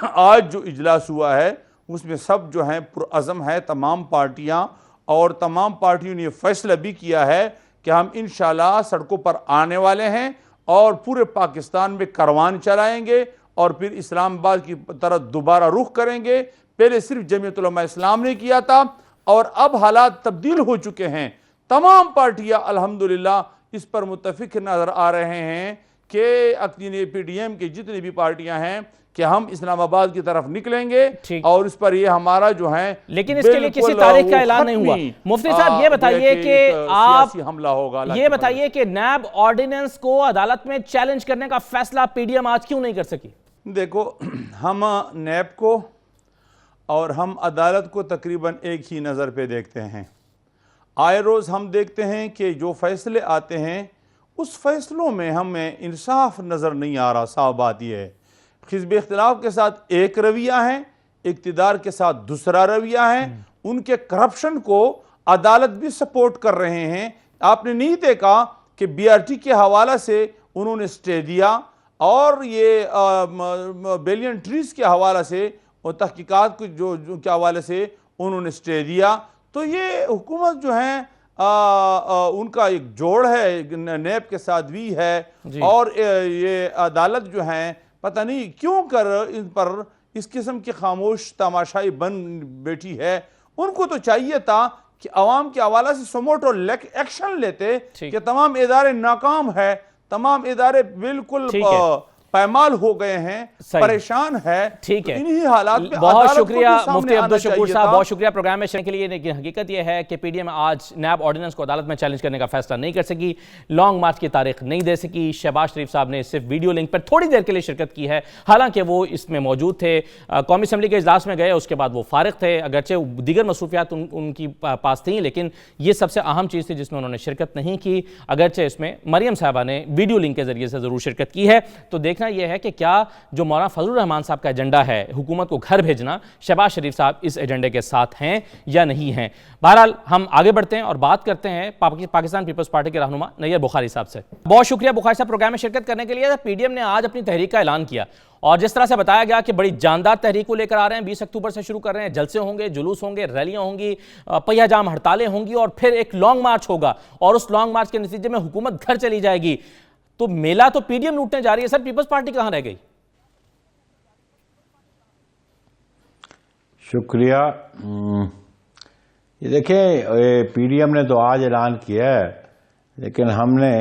आज जो इजलास हुआ है उसमें सब जो हैं पुरअज़म है, तमाम पार्टियां, और तमाम पार्टियों ने फैसला भी किया है कि हम इंशाल्लाह सड़कों पर आने वाले हैं, और पूरे पाकिस्तान में करवान चलाएंगे, और फिर इस्लामाबाद की तरफ दोबारा रुख करेंगे। पहले सिर्फ जमीयत उलमा इस्लाम ने किया था, और अब हालात तब्दील हो चुके हैं। तमाम पार्टियां अल्हम्दुलिल्लाह इस पर मुत्तफिक नजर आ रहे हैं कि पीडीएम की जितनी भी पार्टियां हैं कि हम इस्लामाबाद की तरफ निकलेंगे, और इस पर ये हमारा जो है, लेकिन इसके लिए किसी तारीख का ऐलान नहीं हुआ। मुफ्ती साहब ये बताइए कि आप हमला होगा, ये बताइए कि नैब ऑर्डिनेंस को अदालत में चैलेंज करने का फैसला पीडीएम आज क्यों नहीं कर सकी? देखो, हम नैब को और हम अदालत को तकरीबन एक ही नज़र पे देखते हैं। आए रोज़ हम देखते हैं कि जो फैसले आते हैं उस फैसलों में हमें इंसाफ नज़र नहीं आ रहा। साफ बात यह है, हिज़्ब इख्तिलाफ के साथ एक रवैया है, इक़्तिदार के साथ दूसरा रवैया है। उनके करप्शन को अदालत भी सपोर्ट कर रहे हैं। आपने नहीं देखा कि बीआरटी के हवाला से उन्होंने स्टे दिया, और ये बिलियन ट्रीज के हवाला से और तहकीकात जो के हवाले से उन्होंने स्टे दिया। तो ये हुकूमत जो है उनका एक जोड़ है, नैब के साथ भी है, और ये अदालत जो है पता नहीं क्यों कर इन पर इस किस्म की खामोश तमाशाई बन बैठी है। उनको तो चाहिए था कि अवाम के हवाला से समोटो एक्शन लेते कि तमाम इदारे नाकाम है, तमाम इदारे बिल्कुल पैमाल हो गए हैं, परेशान है। ठीक है, इन्हीं हालात में बहुत शुक्रिया मुफ्ती अब्दुल शकूर साहब, बहुत शुक्रिया प्रोग्राम में शरीक के लिए। लेकिन हकीकत यह है कि पीडीएम आज नैब ऑर्डिनेंस को अदालत में चैलेंज करने का फैसला नहीं कर सकी, लॉन्ग मार्च की तारीख नहीं दे सकी। शहबाज शरीफ साहब ने सिर्फ वीडियो लिंक पर थोड़ी देर के लिए शिरकत की है, हालांकि वो इसमें मौजूद थे। कौमी असम्बली के इजलास में गए, उसके बाद वो फारिग थे, अगरचे दीगर मसरूफियात उनकी पास थी, लेकिन ये सबसे अहम चीज़ थी जिसमें उन्होंने शिरकत नहीं की। अगरचे इसमें मरियम साहबा ने वीडियो लिंक के जरिए से ज़रूर शिरकत की है। तो देख देखना यह है कि क्या जो मौलाना फजलुर रहमान साहब का एजेंडा है, हुकूमत को घर भेजना, शहबाज शरीफ साहब इस एजेंडे के साथ हैं या नहीं हैं। बहरहाल हम आगे बढ़ते हैं और बात करते हैं पाकिस्तान पीपल्स पार्टी के रहनुमा नैयर बुखारी साहब से। बहुत शुक्रिया बुखारी साहब प्रोग्राम में शिरकत करने के लिए। पीडीएम ने आज अपनी तहरीक का ऐलान किया और जिस तरह से बताया गया कि बड़ी जानदार तहरीक को लेकर आ रहे हैं, 20 अक्टूबर से शुरू कर रहे हैं, जलसे होंगे, जुलूस होंगे, रैलियां होंगी, पहिया जाम हड़तालें होंगी और फिर एक लॉन्ग मार्च होगा और उस लॉन्ग मार्च के नतीजे में हुकूमत घर चली जाएगी। तो मेला तो पीडीएम लूटने जा रही है, सर पीपल्स पार्टी कहां रह गई? शुक्रिया। ये देखें, पीडीएम ने तो आज ऐलान किया है, लेकिन हमने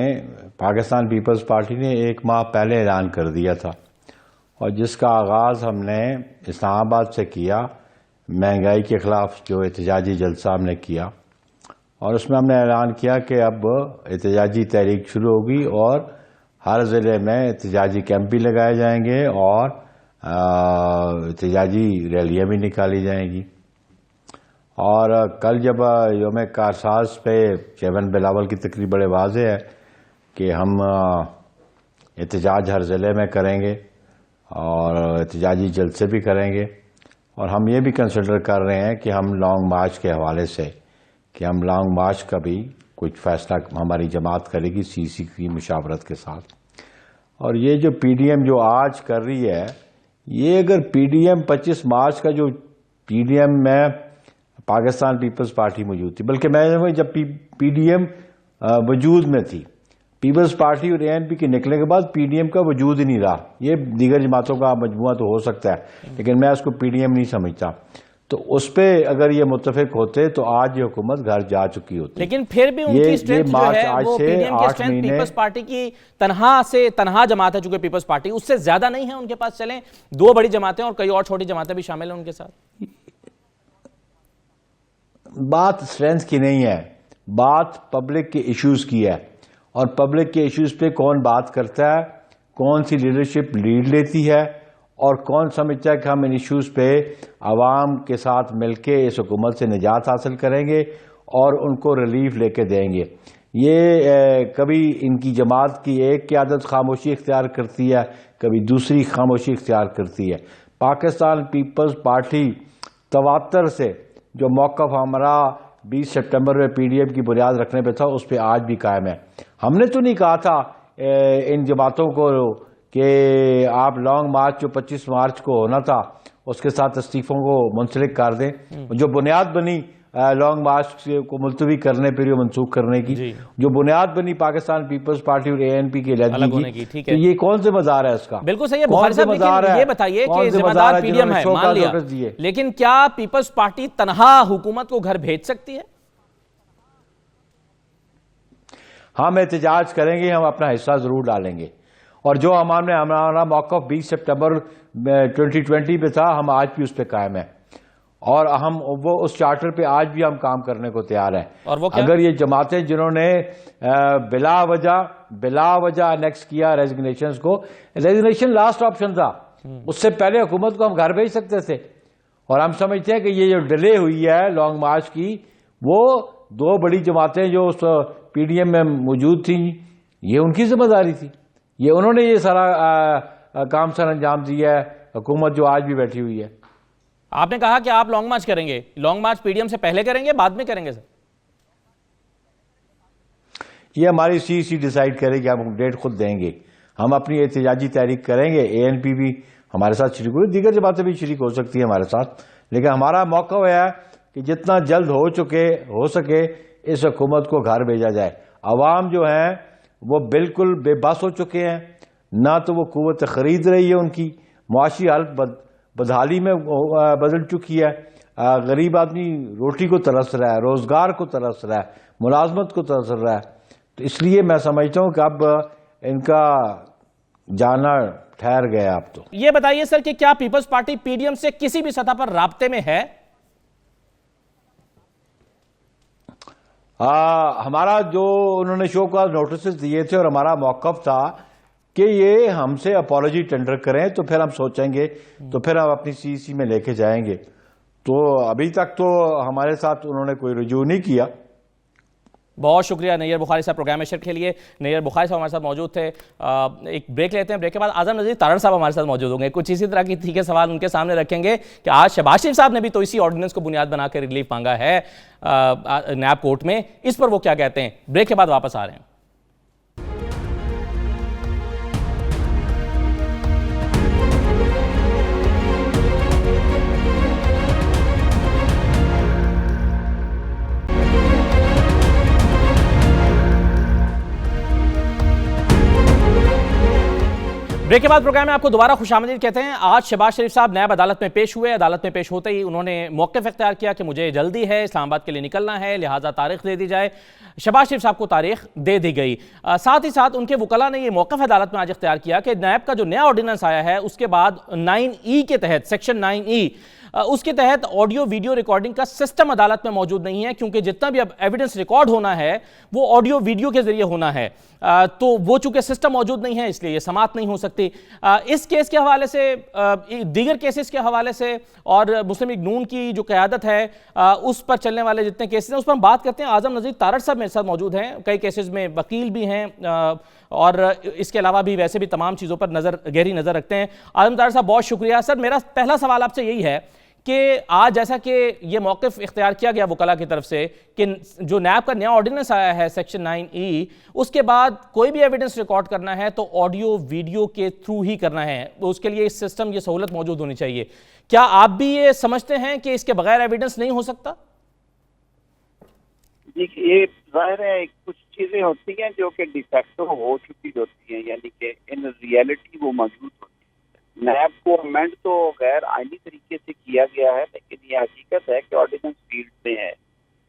पाकिस्तान पीपल्स पार्टी ने 1 माह पहले ऐलान कर दिया था और जिसका आगाज़ हमने इस्लामाबाद से किया, महंगाई के ख़िलाफ़ जो एहतजाजी जलसा हमने किया और उसमें हमने ऐलान किया कि अब एहतजाजी तहरीक शुरू होगी और हर ज़िले में एहतजाजी कैंप भी लगाए जाएंगे और एहतजाजी रैलियाँ भी निकाली जाएंगी। और कल जब योम कारसाज पे चेयरमैन बिलावल की तकरीर बड़े वाज़े है कि हम एहतजाज हर ज़िले में करेंगे और एहतजाजी जलसे भी करेंगे और हम ये भी कंसिडर कर रहे हैं कि हम लॉन्ग मार्च के हवाले से कि हम लॉन्ग मार्च का भी कुछ फैसला हमारी जमात करेगी सीसी की मुशावरत के साथ। और ये जो पीडीएम जो आज कर रही है, ये अगर पीडीएम 25 मार्च का जो पीडीएम में पाकिस्तान पीपल्स पार्टी मौजूद थी, बल्कि मैं जब पीडीएम वजूद में थी, पीपल्स पार्टी और एएनपी के निकलने के बाद पीडीएम का वजूद ही नहीं रहा। ये दीगर जमातों का मजमुआ तो हो सकता है, लेकिन मैं उसको पीडीएम नहीं समझता। तो उस पर अगर ये मुत्तफिक होते तो आज ये हुकूमत घर जा चुकी होती। लेकिन फिर भी उनकी स्ट्रेंथ जो है वो पीडीएम की स्ट्रेंथ पीपल्स पार्टी की तनहा जमात है, चूंकि पीपल्स पार्टी उससे ज्यादा नहीं है उनके पास। चलें 2 बड़ी जमातें और कई और छोटी जमातें भी शामिल हैं उनके साथ। बात स्ट्रेंथ की नहीं है, बात पब्लिक के इश्यूज की है और पब्लिक के इश्यूज पे कौन बात करता है, कौन सी लीडरशिप लीड लेती है और कौन समझता है कि हम इन इश्यूज पे आवाम के साथ मिलके इस हुकूमत से निजात हासिल करेंगे और उनको रिलीफ लेके देंगे। ये कभी इनकी जमात की एक क़यादत खामोशी इख्तियार करती है, कभी दूसरी खामोशी इख्तियार करती है। पाकिस्तान पीपल्स पार्टी तवातर से जो मौक़िफ़ हमारा 20 सितंबर में पीडीएम की बुनियाद रखने पे था, उस पर आज भी कायम है। हमने तो नहीं कहा था इन जमातों को कि आप लॉन्ग मार्च जो 25 मार्च को होना था उसके साथ इस्तीफ़ों को मुंसलिक कर दें। जो बुनियाद बनी लॉन्ग मार्च को मुलतवी करने पर मनसूख करने की, जो बुनियाद बनी पाकिस्तान पीपल्स पार्टी और एएनपी के अलग की, तो ये कौन से मज़ार है इसका? बिल्कुल सही है बुखारी साहब, लेकिन ये बताइए कि जिम्मेदार पीडीएम है, मान लिया, लेकिन क्या पीपल्स पार्टी तनहा हुकूमत को घर भेज सकती है? हम एहतजाज करेंगे, हम अपना हिस्सा जरूर डालेंगे और जो हमारा मौक़िफ़ 20 सितंबर 2020 पे था, हम आज भी उस पर कायम है और हम वो उस चार्टर पे आज भी हम काम करने को तैयार हैं। और वो क्या? अगर ये जमातें जिन्होंने बिला वजह अनेक्स किया रेजिग्नेशंस को, रेजिग्नेशन लास्ट ऑप्शन था, उससे पहले हुकूमत को हम घर भेज सकते थे। और हम समझते हैं कि ये जो डिले हुई है लॉन्ग मार्च की, वो 2 बड़ी जमातें जो उस पीडीएम में मौजूद थी, ये उनकी जिम्मेदारी थी। ये उन्होंने ये सारा काम सर अंजाम दिया है, हुकूमत जो आज भी बैठी हुई है। आपने कहा कि आप लॉन्ग मार्च करेंगे, लॉन्ग मार्च पीडीएम से पहले करेंगे बाद में करेंगे सर? ये हमारी सीसी डिसाइड करेगी, हम डेट खुद देंगे। हम अपनी एहतजाजी तहरीक करेंगे, एएनपी भी हमारे साथ शरीक हो, दीगर जमातें भी शरीक हो सकती है हमारे साथ, लेकिन हमारा मौका है कि जितना जल्द हो सके इस हुकूमत को घर भेजा जाए। अवाम जो है वो बिल्कुल बेबस हो चुके हैं, ना तो वो कुव्वत खरीद रही है, उनकी मुआशी हालत बदहाली में बदल चुकी है। गरीब आदमी रोटी को तरस रहा है, रोजगार को तरस रहा है, मुलाजमत को तरस रहा है। तो इसलिए मैं समझता हूँ कि अब इनका जाना ठहर गया। अब तो ये बताइए सर कि क्या पीपल्स पार्टी पीडीएम से किसी भी सतह पर राब्ते में है? हमारा जो उन्होंने शो का नोटिस दिए थे और हमारा मौक़िफ़ था कि ये हमसे अपॉलॉजी टेंडर करें तो फिर हम सोचेंगे, तो फिर हम अपनी सीसी में लेके जाएंगे। तो अभी तक तो हमारे साथ उन्होंने कोई रुजू नहीं किया। बहुत शुक्रिया नैयर बुखारी साहब प्रोग्राम में शिरकत के लिए। नैयर बुखारी साहब हमारे साथ मौजूद थे। एक ब्रेक लेते हैं, ब्रेक के बाद आजम नज़ीर तारड़ साहब हमारे साथ मौजूद होंगे। कुछ इसी तरह की तीखे सवाल उनके सामने रखेंगे कि आज शहबाज शरीफ साहब ने भी तो इसी ऑर्डिनेंस को बुनियाद बनाकर रिलीफ मांगा है नैब कोर्ट में, इस पर वो क्या कहते हैं। ब्रेक के बाद वापस आ रहे हैं। ब्रेक के बाद प्रोग्राम में आपको दोबारा खुशामदीद कहते हैं। आज शहबाज शरीफ साहब नैब अदालत में पेश हुए। अदालत में पेश होते ही उन्होंने मौक़िफ़ इख्तियार किया कि मुझे जल्दी है, इस्लामाबाद के लिए निकलना है, लिहाजा तारीख दे दी जाए। शहबाज शरीफ साहब को तारीख दे दी गई। साथ ही साथ उनके वकला ने यह मौक़िफ़ अदालत में आज इख्तियार किया कि नैब का जो नया ऑर्डिनेंस आया है उसके बाद 9E के तहत, सेक्शन 9E उसके तहत ऑडियो वीडियो रिकॉर्डिंग का सिस्टम अदालत में मौजूद नहीं है, क्योंकि जितना भी अब एविडेंस रिकॉर्ड होना है वो ऑडियो वीडियो के जरिए होना है। तो वो चूंकि सिस्टम मौजूद नहीं है इसलिए ये समाअत नहीं हो सकती। इस केस के हवाले से, दीगर केसेस के हवाले से और मुस्लिम लीग नून की जो क़यादत है उस पर चलने वाले जितने केसेस हैं उस पर हम बात करते हैं। आजम नज़ीर तारड़ साहब मेरे साथ मौजूद हैं। कई केसेस में वकील भी हैं और इसके अलावा भी वैसे भी तमाम चीज़ों पर गहरी नज़र रखते हैं। आजम तारड़ साहब बहुत शुक्रिया। सर, मेरा पहला सवाल आपसे यही है कि आज जैसा कि ये मौक़िफ़ इख्तियार किया गया वकला की तरफ से कि जो नैब का नया ऑर्डिनेंस आया है सेक्शन 9E, उसके बाद कोई भी एविडेंस रिकॉर्ड करना है तो ऑडियो वीडियो के थ्रू ही करना है, तो उसके लिए इस सिस्टम, ये सहूलत मौजूद होनी चाहिए। क्या आप भी ये समझते हैं कि इसके बगैर एविडेंस नहीं हो सकता? देखिए, जाहिर है कुछ चीजें होती हैं जो कि डिफेक्टो हो चुकी होती हैं, यानी कि इन रियलिटी वो मौजूद होती है। नैब को अमेंड तो गैर आईनी तरीके से किया गया है, लेकिन ये हकीकत है कि ऑर्डिनेंस फील्ड में है,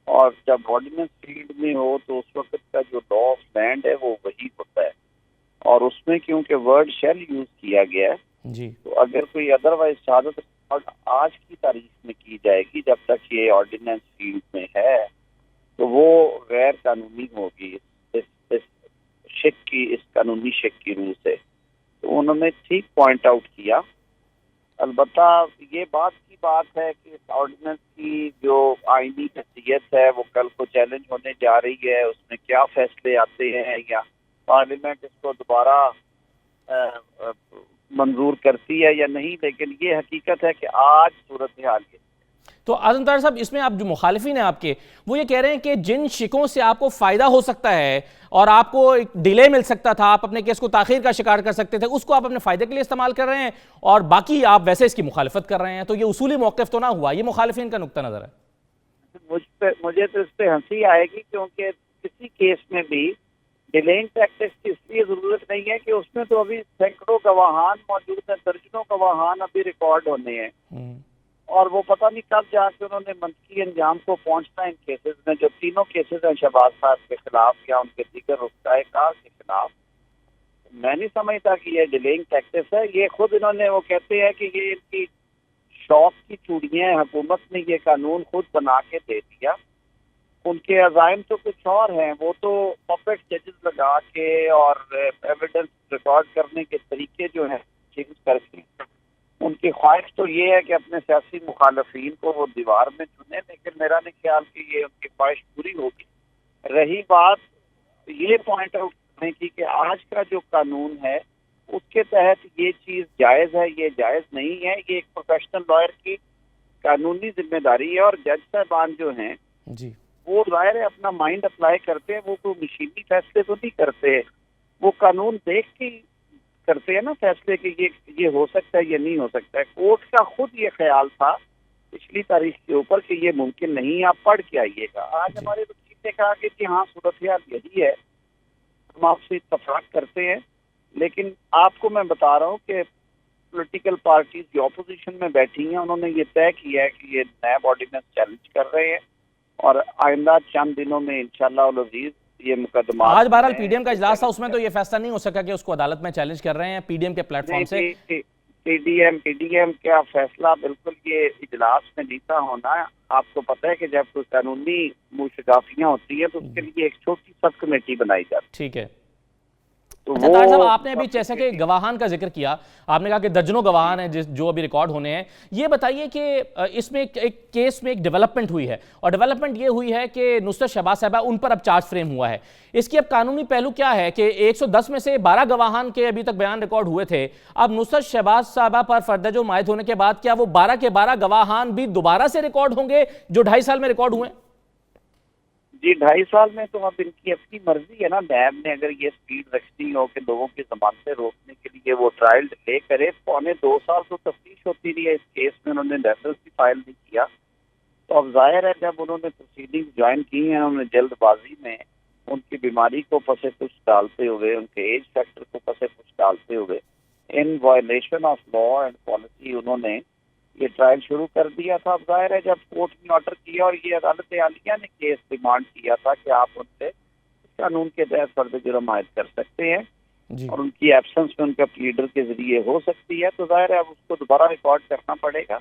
और जब ऑर्डिनेंस फील्ड में हो तो उस वक्त का जो लॉ ऑफ लैंड है वो वही होता है, और उसमें क्योंकि वर्ड शेल यूज किया गया है जी, तो अगर कोई अदरवाइज शहादत आज की तारीख में की जाएगी जब तक ये ऑर्डिनेंस फील्ड में है तो वो गैर कानूनी होगी इस कानूनी शिक की रूह से। तो उन्होंने ठीक पॉइंट आउट किया। अलबत्ता ये बात की बात है कि ऑर्डिनेंस की जो आईनी हैसियत है वो कल को चैलेंज होने जा रही है, उसमें क्या फैसले आते हैं या पार्लियामेंट इसको दोबारा मंजूर करती है या नहीं, लेकिन ये हकीकत है कि आज सूरत हाल ये। तो आजम तारड़ साहब, इसमें आप जो मुखालिफिन हैं आपके, वो ये कह रहे हैं कि जिन शिकों से आपको फ़ायदा हो सकता है और आपको एक डिले मिल सकता था, आप अपने केस को ताख़ीर का शिकार कर सकते थे, उसको आप अपने फ़ायदे के लिए इस्तेमाल कर रहे हैं और बाकी आप वैसे इसकी मुखालिफत कर रहे हैं, तो ये उसूली मौक़िफ़ तो ना हुआ? ये मुखालिफिन का नुक्ता नज़र है। मुझे तो इस पर हंसी आएगी, क्योंकि किसी केस में भी डिलेइंग टैक्टिक्स की इसलिए ज़रूरत नहीं है कि उसमें तो अभी सैकड़ों गवाहान मौजूद हैं, दर्जनों गवाहान अभी रिकॉर्ड होने हैं, और वो पता नहीं कब जाके उन्होंने मंतकी अंजाम को पहुंचना है। इन केसेस में जो तीनों केसेस हैं शहबाज साहब के खिलाफ या उनके दीगर रुकसाएकार के खिलाफ, मैं नहीं समझता कि ये डिलेइंग टैक्टिक्स है। ये खुद इन्होंने, वो कहते हैं कि ये इनकी शौक की चूड़ियां, हुकूमत ने ये कानून खुद बना के दे दिया। उनके अज़ाइम तो कुछ और हैं, वो तो पपेट जजेस लगा के और एविडेंस रिकॉर्ड करने के तरीके जो हैं चेंज करके, उनकी ख्वाहिश तो ये है कि अपने सियासी मुखालफीन को वो दीवार में चुने, लेकिन मेरा नहीं ख्याल कि ये उनकी ख्वाहिश पूरी होगी। रही बात ये पॉइंट आउट करने की कि आज का जो कानून है उसके तहत ये चीज़ जायज़ है, ये जायज़ नहीं है, ये एक प्रोफेशनल लॉयर की कानूनी जिम्मेदारी है। और जज साहबान जो हैं जी, वो ज़ाहिर है अपना माइंड अप्लाई करते हैं, वो कोई मशीनी फैसले तो नहीं करते, वो कानून देख के करते हैं ना फैसले कि ये हो सकता है, ये नहीं हो सकता है। कोर्ट का खुद ये ख्याल था पिछली तारीख के ऊपर कि ये मुमकिन नहीं, आप पढ़ के आइएगा। आज हमारे वकील ने कहा कि हाँ सूरत हाल यही है, हम आपसे इत्तफाक करते हैं, लेकिन आपको मैं बता रहा हूँ कि पॉलिटिकल पार्टीज जो अपोजिशन में बैठी हैं उन्होंने ये तय किया है कि ये नैब ऑर्डिनेंस चैलेंज कर रहे हैं, और आइंदा चंद दिनों में इंशाअल्लाह उल अज़ीज़ ये मुकदमा। आज बहरहाल पीडीएम का इजलास था, उसमें तो ये फैसला नहीं हो सका कि उसको अदालत में चैलेंज कर रहे हैं पीडीएम के प्लेटफॉर्म से। पीडीएम का फैसला बिल्कुल ये इजलास में नहीं था होना। आपको पता है कि जब कोई कानूनी मुशगाफियां होती है तो उसके लिए एक छोटी सब कमेटी बनाई जाती है। ठीक है, तो अच्छा तार साहब, आपने अभी जैसा कि गवाहान का जिक्र किया, आपने कहा कि दर्जनों गवाहान हैं जो अभी रिकॉर्ड होने हैं। ये बताइए कि इसमें एक केस में एक डेवलपमेंट हुई है, और डेवलपमेंट ये हुई है कि नुसरत शहबाज साहबा उन पर अब चार्ज फ्रेम हुआ है। इसकी अब कानूनी पहलू क्या है कि 110 में से 12 गवाहान के अभी तक बयान रिकॉर्ड हुए थे। अब नुसरत शहबाज साहबा पर फर्द मायद होने के बाद क्या वो 12 के 12 गवाहान भी दोबारा से रिकॉर्ड होंगे जो 2.5 साल में रिकॉर्ड हुए? जी 2.5 साल में तो अब इनकी अपनी मर्जी है ना। नैब ने अगर ये स्पीड रखनी हो कि लोगों की जमानतें रोकने के लिए वो ट्रायल डिले करे, 2.25 साल तो तफ्तीश होती रही है इस केस में, उन्होंने रेफरेंस भी फाइल नहीं किया। तो अब जाहिर है जब उन्होंने प्रोसीडिंग ज्वाइन की है, उन्होंने जल्दबाजी में उनकी बीमारी को पसे कुछ डालते हुए, उनके एज फैक्टर को पसे कुछ डालते हुए, in violation of law and policy उन्होंने ये ट्रायल शुरू कर दिया था। अब जाहिर है जब कोर्ट ने ऑर्डर किया और ये अदालत आलिया ने केस डिमांड किया था कि आप उनसे कानून के तहत फर्द जुर्म आयद कर सकते हैं और उनकी एब्सेंस में उनका प्लीडर के जरिए हो सकती है, तो जाहिर है अब उसको दोबारा रिकॉर्ड करना पड़ेगा।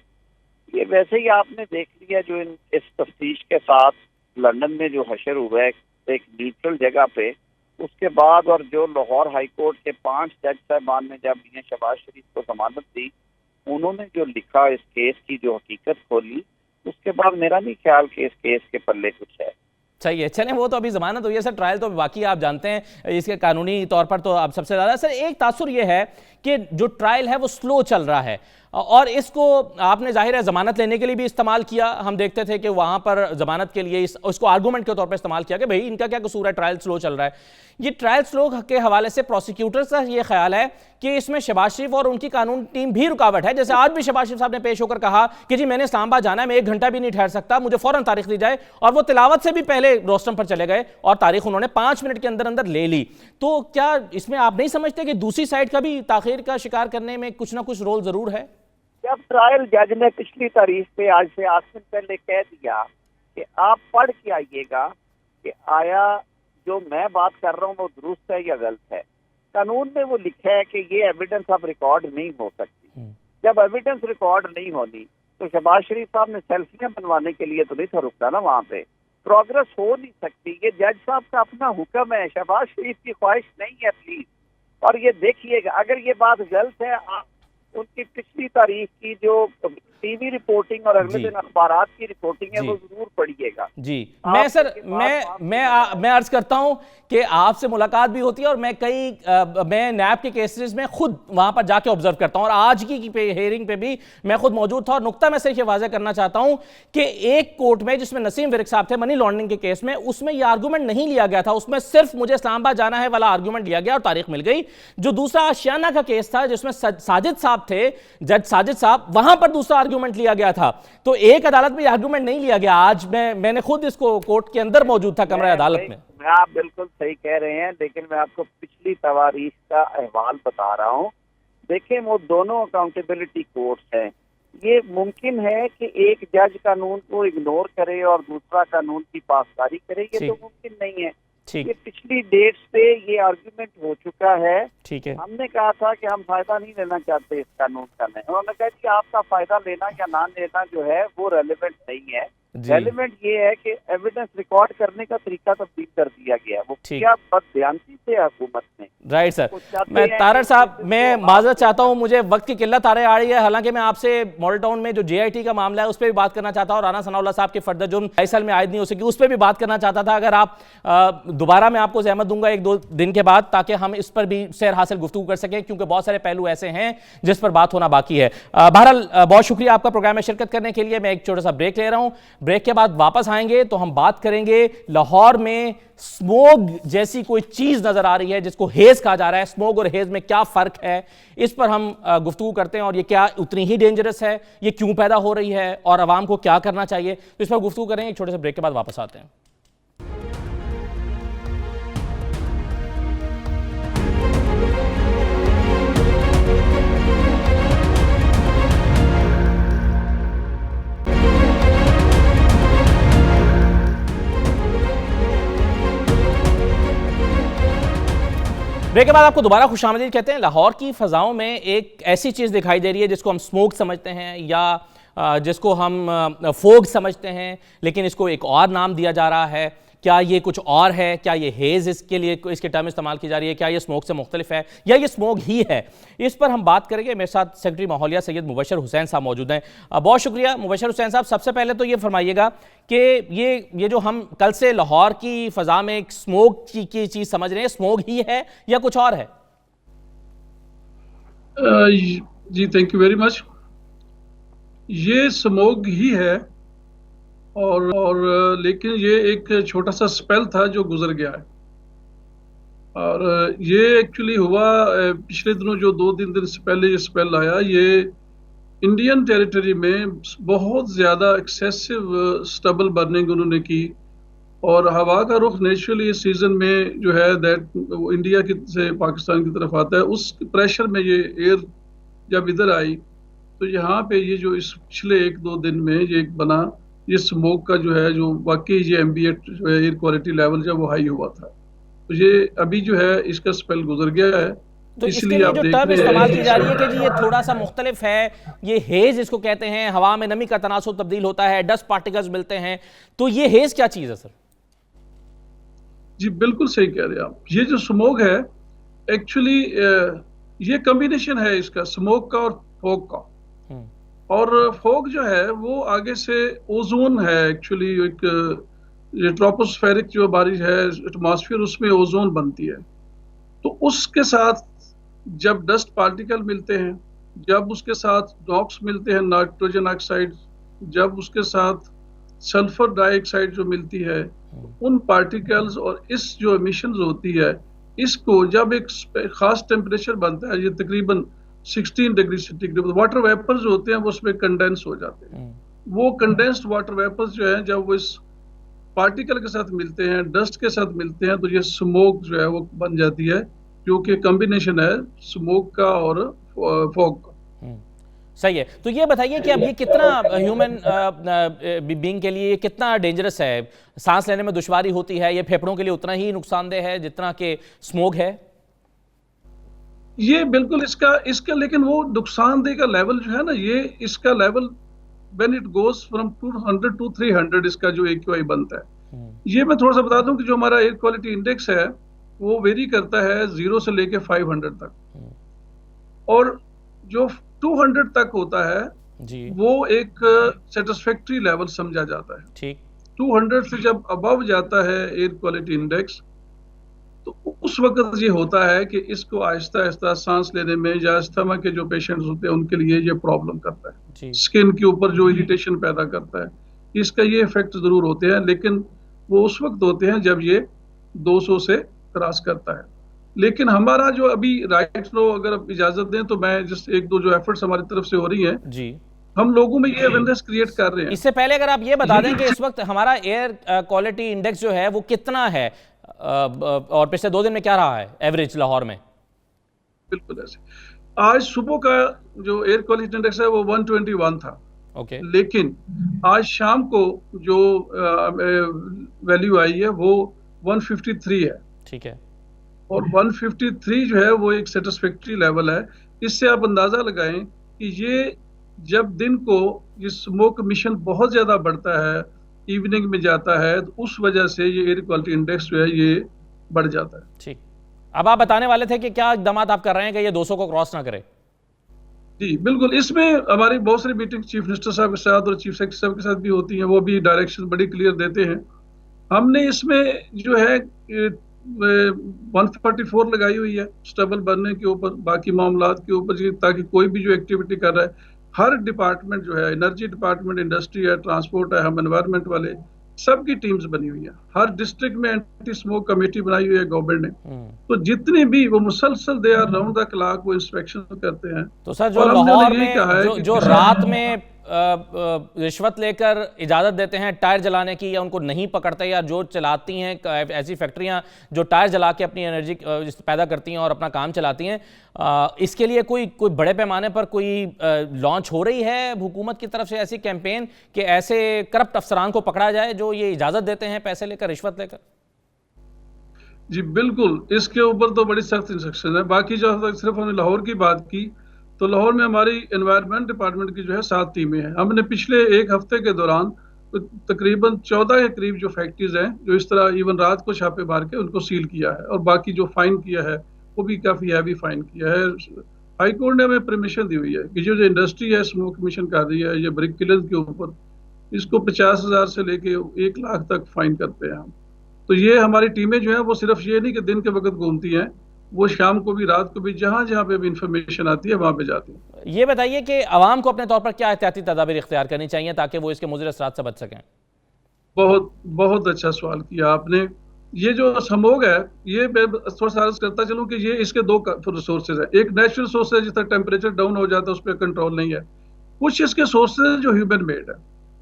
ये वैसे ही आपने देख लिया जो इस तफ्तीश के साथ लंदन में जो हशर हुआ है एक न्यूट्रल जगह पे, उसके बाद और जो लाहौर हाई कोर्ट के 5 जज साहबान ने जब मियां शहबाज शरीफ को जमानत दी, उन्होंने जो लिखा इस केस की जो हकीकत खोली, उसके बाद मेरा नहीं ख्याल कि इस केस के पल्ले कुछ है। सही है, चलें वो तो अभी जमानत हुई है सर, ट्रायल तो बाकी आप जानते हैं इसके कानूनी तौर पर तो अब सबसे ज़्यादा सर एक तासुर ये है कि जो ट्रायल है वो स्लो चल रहा है और इसको आपने जाहिर है जमानत लेने के लिए भी इस्तेमाल किया। हम देखते थे कि वहाँ पर जमानत के लिए उसको आर्गूमेंट के तौर पर इस्तेमाल किया कि भाई इनका क्या कसूर है, ट्रायल स्लो चल रहा है। ये ट्रायल स्लो के हवाले से प्रोसिक्यूटर का ये ख्याल है कि इसमें शहबाज शरीफ और उनकी कानून टीम भी रुकावट है। जैसे आज भी शहबाज शरीफ साहब ने पेश होकर कहा कि जी मैंने इस्लामाबाद जाना है, मैं 1 घंटा भी नहीं ठहर सकता, मुझे फौरन तारीख दी जाए, और वो तिलावत से भी पहले रोस्टम पर चले गए और तारीख उन्होंने 5 मिनट के अंदर अंदर ले ली। तो क्या इसमें आप नहीं समझते कि दूसरी साइड का भी ताखीर का शिकार करने में कुछ ना कुछ रोल जरूर है? जब ट्रायल जज ने पिछली तारीख पे आज से 8 दिन पहले कह दिया कि आप पढ़ के आइएगा कि आया जो मैं बात कर रहा हूँ वो दुरुस्त है या गलत है, कानून में वो लिखा है कि ये एविडेंस अब रिकॉर्ड नहीं हो सकती। जब एविडेंस रिकॉर्ड नहीं होनी तो शहबाज शरीफ साहब ने सेल्फियां बनवाने के लिए तो नहीं था रुकना ना, वहाँ पे प्रोग्रेस हो नहीं सकती। ये जज साहब का अपना हुक्म है, शहबाज शरीफ की ख्वाहिश नहीं है प्लीज। और ये देखिएगा अगर ये बात गलत है, आप उनकी पिछली तारीख की जो टीवी रिपोर्टिंग और अगले दिन अखबारात की रिपोर्टिंग है वो जरूर पढ़िएगा। जी मैं सर मैं अर्ज करता हूं कि आपसे मुलाकात भी होती है और मैं नैब के केसेस में खुद वहां पर जाके ऑब्जर्व करता हूं और आज की हेयरिंग पे भी मैं खुद मौजूद था। और नुक्ता मैं सिर्फ वाज़ेह करना चाहता हूं कि एक कोर्ट में जिसमें नसीम विरक साहब थे मनी लॉन्ड्रिंग के केस में, उसमें यह आर्गूमेंट नहीं लिया गया था, उसमें सिर्फ मुझे इस्लामाबाद जाना है वाला आर्गूमेंट लिया गया और तारीख मिल गई। जो दूसरा आशियाना का केस था जिसमें साजिद साहब थे, जज साजिद साहब, वहां पर दूसरा आर्गूमेंट लिया गया था। तो एक अदालत में आर्गूमेंट नहीं लिया गया। आज मैंने खुद इसको कोर्ट के अंदर मौजूद था, कमरा अदालत में। आप बिल्कुल सही कह रहे हैं, लेकिन मैं आपको पिछली तवारीख का अहवाल बता रहा हूँ। देखें वो दोनों अकाउंटेबिलिटी कोर्ट्स हैं। ये मुमकिन है कि एक जज कानून को इग्नोर करे और दूसरा कानून की पासदारी करे, ये तो मुमकिन नहीं है। ये पिछली डेट्स पे ये आर्गुमेंट हो चुका है। ठीक है, हमने कहा था कि हम फायदा नहीं लेना चाहते इस कानून का। नहीं, उन्होंने कहा कि आपका फायदा लेना या ना लेना जो है वो रेलेवेंट नहीं है। रेलेवेंट ये है कि एविडेंस रिकॉर्ड करने का तरीका तब्दील कर दिया गया। वो क्या बदध्यानती से हुकूमत ने। राइट सर, मैं तारड़ साहब मैं माजरत चाहता हूं, मुझे वक्त की किल्लत आ रही है। हालांकि मैं आपसे मॉडल टाउन में जो JIT का मामला है उस पर भी बात करना चाहता हूं। राना सनाउल्लाह साहब के फर्द जुर्म 2.5 साल में आयद नहीं हो सकी, उस पर भी बात करना चाहता था। अगर आप दोबारा मैं आपको ज़हमत दूंगा 1-2 दिन के बाद, ताकि हम इस पर भी सैर हासिल गुफ्तगू कर सकें, क्योंकि बहुत सारे पहलू ऐसे हैं जिस पर बात होना बाकी है। बहरहाल बहुत शुक्रिया आपका प्रोग्राम में शिरकत करने के लिए। मैं एक छोटा सा ब्रेक ले रहा हूँ, ब्रेक के बाद वापस आएंगे तो हम बात करेंगे लाहौर में स्मोग जैसी कोई चीज नजर आ रही है जिसको हेज कहा जा रहा है। स्मोग और हेज में क्या फर्क है, इस पर हम गुफ्तगू करते हैं। और ये क्या उतनी ही डेंजरस है, ये क्यों पैदा हो रही है और आवाम को क्या करना चाहिए, तो इस पर गुफ्तगू करेंगे। एक छोटे से ब्रेक के बाद वापस आते हैं। ब्रेक के बाद आपको दोबारा खुशामदीद कहते हैं। लाहौर की फ़ज़ाओं में एक ऐसी चीज़ दिखाई दे रही है जिसको हम स्मोक समझते हैं या जिसको हम फोग समझते हैं, लेकिन इसको एक और नाम दिया जा रहा है क्या ये कुछ और है? क्या ये हेज इसके लिए इसके टर्म इस्तेमाल की जा रही है? क्या ये स्मोक से मुख्तलिफ है या ये स्मोक ही है? इस पर हम बात करेंगे। मेरे साथ सेक्रेटरी माहौलिया सैयद मुबशर हुसैन साहब मौजूद हैं। बहुत शुक्रिया मुबशर हुसैन साहब। सबसे पहले तो ये फरमाइएगा कि ये जो हम कल से लाहौर की फ़ज़ा में एक स्मोक की चीज़ समझ रहे हैं, स्मोक ही है या कुछ और है? जी थैंक यू वेरी मच। ये स्मोक ही है और लेकिन ये एक छोटा सा स्पेल था जो गुजर गया है। और ये एक्चुअली हुआ पिछले दिनों, जो 2-3 दिन से पहले ये स्पेल आया, ये इंडियन टेरिटरी में बहुत ज़्यादा एक्सेसिव स्टबल बर्निंग उन्होंने की। और हवा का रुख नेचुरली इस सीज़न में जो है दैट इंडिया की से पाकिस्तान की तरफ आता है, उस प्रेशर में ये एयर जब इधर आई तो यहाँ पे ये जो इस पिछले 1-2 दिन में ये बना, ये स्मोक का जो है, जो वाकई ये एम्बिएंट जो है एयर क्वालिटी लेवल जब वो हाई हुआ था, तो ये अभी जो है इसका स्पेल गुजर गया है। तो इसके लिए जो टर्म इस्तेमाल की जा रही है कि जी ये थोड़ा सा मुख्तलिफ है, ये हेज इसको कहते हैं, हवा में नमी का तनासुब तब्दील होता है, डस्ट पार्टिकल्स मिलते हैं, तो ये हेज क्या चीज़ है सर? जी बिल्कुल सही कह रहे हैं आप। ये जो स्मोक है एक्चुअली ये कॉम्बिनेशन है इसका, स्मोक का और फॉग का। और फॉग जो है वो आगे से ओजोन है एक्चुअली, एक ये ट्रोपोस्फेरिक जो बारिश है एटमॉस्फेयर, उसमें ओजोन बनती है। तो उसके साथ जब डस्ट पार्टिकल मिलते हैं, जब उसके साथ नॉक्स मिलते हैं, नाइट्रोजन ऑक्साइड, जब उसके साथ सल्फर डाइऑक्साइड जो मिलती है, उन पार्टिकल्स और इस जो एमिशंस होती है, इसको जब एक खास टेम्परेचर बनता है, ये तकरीबन 16 डिग्री सेंटीग्रेड, वाटर वेपर्स जो होते हैं वो उसमें कंडेंस हो जाते हैं। वो कंडेंस्ड वाटर वेपर्स जो है जब वो इस पार्टिकल के साथ मिलते हैं, डस्ट के साथ मिलते हैं, तो ये स्मोक जो है वो बन जाती है, जो कि कॉम्बिनेशन है स्मोक का और फॉग का। सही है। तो ये बताइए कि अब ये कितना ह्यूमन बीइंग के लिए कितना डेंजरस है? सांस लेने में दुश्वारी होती है, ये फेफड़ों के लिए उतना ही नुकसानदेह है जितना कि स्मोक है? ये बिल्कुल इसका लेकिन वो नुकसानदेह का लेवल जो है ना, ये इसका level when it goes from 200 to 300 इसका जो AQI बनता है। ये मैं थोड़ा सा बता दूं कि जो हमारा एयर क्वालिटी इंडेक्स है वो वेरी करता है 0 से लेके 500 तक, और जो 200 तक होता है जी, वो एक सेटिस्फैक्ट्री लेवल समझा जाता है। ठीक। 200 से जब अबव जाता है एयर क्वालिटी इंडेक्स, तो उस वक्त ये होता है कि इसको आहिस्ता आहिस्ता सांस लेने में या अस्थमा के जो पेशेंट्स होते हैं उनके लिए ये प्रॉब्लम करता है, स्किन के ऊपर जो इरिटेशन पैदा करता है, इसका ये इफेक्ट जरूर होते हैं, लेकिन वो उस वक्त होते हैं जब ये 200 से क्रॉस करता है। लेकिन हमारा जो अभी राइट नो, अगर आप इजाजत दें तो मैं जिस 1-2 जो एफर्ट्स हमारी तरफ से हो रही हैं जी, हम लोगों में ये अवेयरनेस क्रिएट कर रहे हैं। इससे पहले अगर आप ये बता दें कि इस वक्त हमारा एयर क्वालिटी इंडेक्स जो है वो कितना है और पिछले 2 दिन में क्या रहा है एवरेज लाहौर में? बिल्कुल ऐसे आज सुबह का जो एयर क्वालिटी इंडेक्स है वो 121 था। ओके। लेकिन आज शाम को जो वैल्यू आई है वो 153 है। ठीक है। और 153 जो है वो एक सेटिस्फैक्ट्री लेवल है। इससे आप अंदाजा लगाएं कि ये जब दिन को ये स्मोक मिशन बहुत ज्यादा बढ़ता है, इवनिंग में जाता है, तो उस वजह से ये एयर क्वालिटी इंडेक्स जो है ये बढ़ जाता है। ठीक। अब आप बताने वाले थे कि क्या इक़दाम आप कर रहे हैं कि ये 200 को क्रॉस ना करे? जी बिल्कुल, इसमें हमारी बहुत सारी मीटिंग चीफ मिनिस्टर साहब के साथ और चीफ सेक्रेटरी साहब के साथ भी होती हैं, वो भी डायरेक्शन बड़ी क्लियर देते हैं। हमने इसमें जो है 144 लगाई हुई है स्टेबल बनने के ऊपर, बाकी मामलात के ऊपर, ताकि कोई भी जो एक्टिविटी कर रहा है, हर डिपार्टमेंट जो है, एनर्जी डिपार्टमेंट, इंडस्ट्री है, ट्रांसपोर्ट है, हम एनवायरनमेंट वाले, सबकी टीम्स बनी हुई है। हर डिस्ट्रिक्ट में एंटी स्मोक कमेटी बनाई हुई है गवर्नमेंट ने। तो जितने भी वो मुसलसल they are round the clock वो इंस्पेक्शन करते हैं। तो सर जो लाहौर में जो रात में रिश्वत लेकर इजाज़त देते हैं टायर जलाने की, या उनको नहीं पकड़ते, या जो चलाती हैं ऐसी फैक्ट्रियां जो टायर जला के अपनी एनर्जी पैदा करती हैं और अपना काम चलाती हैं, इसके लिए कोई बड़े पैमाने पर कोई लॉन्च हो रही है हुकूमत की तरफ से ऐसी कैंपेन कि ऐसे करप्ट अफसरान को पकड़ा जाए जो ये इजाज़त देते हैं पैसे लेकर, रिश्वत लेकर? जी बिल्कुल, इसके ऊपर तो बड़ी सख्त इंस्ट्रक्शन है। बाकी जो सिर्फ हमने लाहौर की बात की, तो लाहौर में हमारी एनवायरनमेंट डिपार्टमेंट की जो है 7 टीमें हैं। हमने पिछले 1 हफ्ते के दौरान तकरीबन 14 के करीब जो फैक्ट्रीज हैं जो इस तरह इवन रात को छापे मार के उनको सील किया है, और बाकी जो फाइन किया है वो भी काफी हैवी फाइन किया है। हाई कोर्ट ने हमें परमिशन दी हुई है कि जो इंडस्ट्री है स्मोक कमीशन कर रही है ये ब्रिक किलर्स के ऊपर, इसको 50,000 से लेके 1 लाख तक फाइन करते हैं हम। तो ये हमारी टीमें जो है वो सिर्फ ये नहीं कि दिन के वक्त घूमती हैं, वो शाम को भी रात को भी जहां जहां पे भी इंफॉर्मेशन आती है वहां पे जाती है। ये बताइए कि आवाम को अपने तौर पर क्या एहतियाती तदाबीर इख्तियार करनी चाहिए ताकि वो इसके मुज़र असरात से बच सकें? बहुत बहुत अच्छा सवाल किया आपने। ये जो स्मोग है ये मैं थोड़ा सा अर्ज करता चलूं कि ये इसके दो सोर्सेज है। एक नेचुरल सोर्स है, जिस तरह टेम्परेचर डाउन हो जाता है उस पर कंट्रोल नहीं है। कुछ इसके सोर्सेज है जो ह्यूमन मेड है।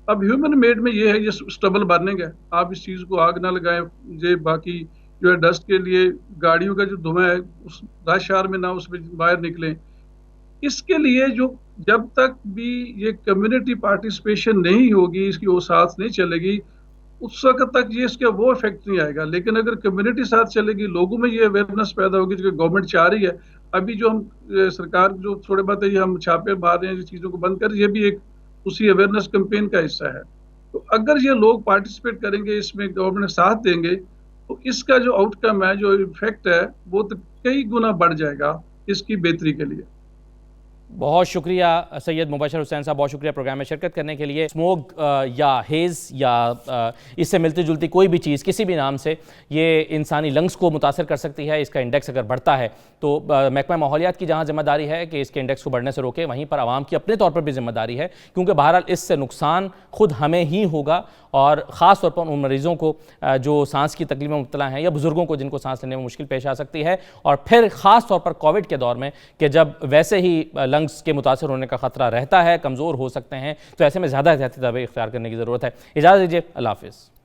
अब ह्यूमन मेड में ये है, ये स्टबल बर्निंग है, आप इस चीज को आग ना लगाएं। ये बाकी जो है डस्ट के लिए गाड़ियों का जो धुआं है उस राशार में ना उसमें बाहर निकले। इसके लिए जो जब तक भी ये कम्युनिटी पार्टिसिपेशन नहीं होगी, इसकी वो साथ नहीं चलेगी, उस वक्त तक ये इसका वो इफेक्ट नहीं आएगा। लेकिन अगर कम्युनिटी साथ चलेगी, लोगों में ये अवेयरनेस पैदा होगी जो गवर्नमेंट चाह रही है। अभी जो हम सरकार जो थोड़े बहुत ये हम छापे मार रहे हैं, चीजों को बंद कर, ये भी एक उसी अवेयरनेस कैंपेन का हिस्सा है। तो अगर ये लोग पार्टिसिपेट करेंगे, इसमें गवर्नमेंट साथ देंगे, तो इसका जो आउटकम है, जो इफेक्ट है, वो तो कई गुना बढ़ जाएगा इसकी बेहतरी के लिए। बहुत शुक्रिया सैयद मुबशर हुसैन साहब, बहुत शुक्रिया प्रोग्राम में शिरकत करने के लिए। स्मोक या हेज़ या इससे मिलती जुलती कोई भी चीज़ किसी भी नाम से ये इंसानी लंग्स को मुतासर कर सकती है। इसका इंडेक्स अगर बढ़ता है तो महकमा माहौलियात की जहाँ जिम्मेदारी है कि इसके इंडेक्स को बढ़ने से रोके, वहीं पर आवाम की अपने तौर पर भी जिम्मेदारी है, क्योंकि बहरहाल इससे नुकसान खुद हमें ही होगा। और ख़ास तौर पर उन मरीज़ों को जो सांस की तकलीफ में मुब्तला हैं, या बुज़ुर्गों को जिनको सांस लेने में मुश्किल पेश आ सकती है। और फिर ख़ास तौर पर कोविड के दौर में कि जब वैसे ही लंग्स के मुतासर होने का ख़तरा रहता है, कमज़ोर हो सकते हैं, तो ऐसे में ज़्यादा एहतियाती तदाबीर इख्तियार करने की ज़रूरत है। इजाज़त दीजिए, अल्लाह हाफ़िज़।